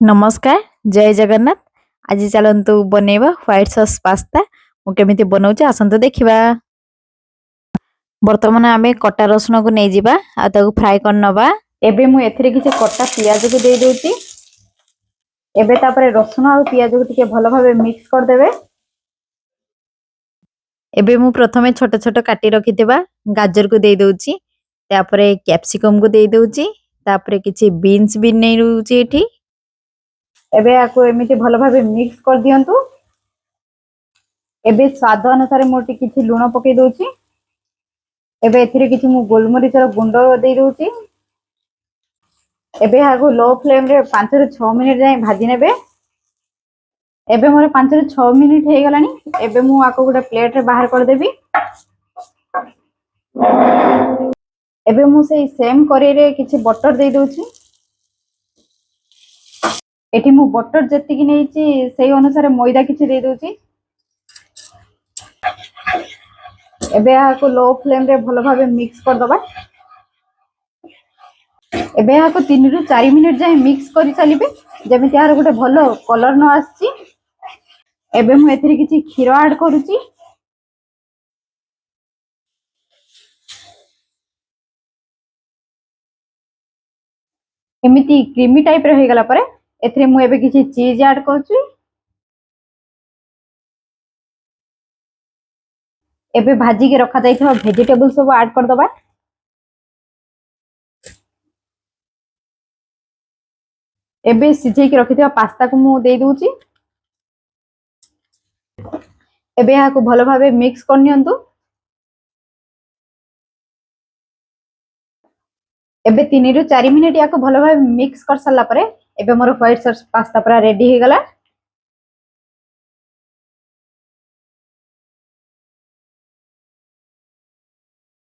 नमस्कार जय जगन्नाथ। आज चलतु बनैबा व्हाइट सॉस पास्ता। मु केमिति बनाउछि आसंतु देखिबा। वर्तमान आमे कटा रसुन को नै जिबा आ ताको फ्राई कर नबा। एबे मु एथिरे किछि कटा पियाज को दे दोछि। एबे तापरे रसुन आ पियाज को टिके भलो भाबे मिक्स कर देबे। एबे मु प्रथमे छोट छोट काटी रखितिबा गाजर को दे दोछि। तापरे कैप्सिकम को दे दोछि। तापरे किछि बीन्स भी नै रुछि एठी। एबे आको एमिति भलो भाबे मिक्स कर दियंतु। एबे स्वाद अनुसार मोटी किछि लूण पके दोछि। एबे एथिरे किछि मु गोलमरिचर गुंड दे दोछि। एबे आको लो फ्लेम रे 5 ରୁ 6 मिनिट जाय भाजी नेबे। एबे मोर 5 ରୁ 6 मिनिट हे गलानी। एबे मु आको गुडा प्लेट रे बाहर कर देबी। एबे मु सेई सेम करी रे किछि बटर दे दोछि। एठी मु बटर जत्ति कि नेछि सेई अनुसार मैदा किछि दे दोछि। एबे आको लो फ्लेम रे भलो भाबे मिक्स कर दबा। एबे आको 3 ରୁ 4 मिनिट जाय मिक्स करि चलिबे जेमिति यार गुटे भलो कलर न आछि। एबे मु एथिरे किछि खीरो ऐड करूछि। एमिति क्रीमी टाइप रे हे गला परे एथिरे मु एबे किछि चीज ऐड करूछि। एबे भाजी के रखा जाइथवा वेजिटेबल सब ऐड कर दबा। एबे सिझे के रखिथवा पास्ता को मु दे दोछि। एबे याको भलो भाबे मिक्स कर नियंतु। एबे 3 ରୁ 4 मिनिट याको भलो भाबे मिक्स कर सल्ला परे एबे मोर व्हाइट सॉस पास्ता पूरा रेडी हे गला।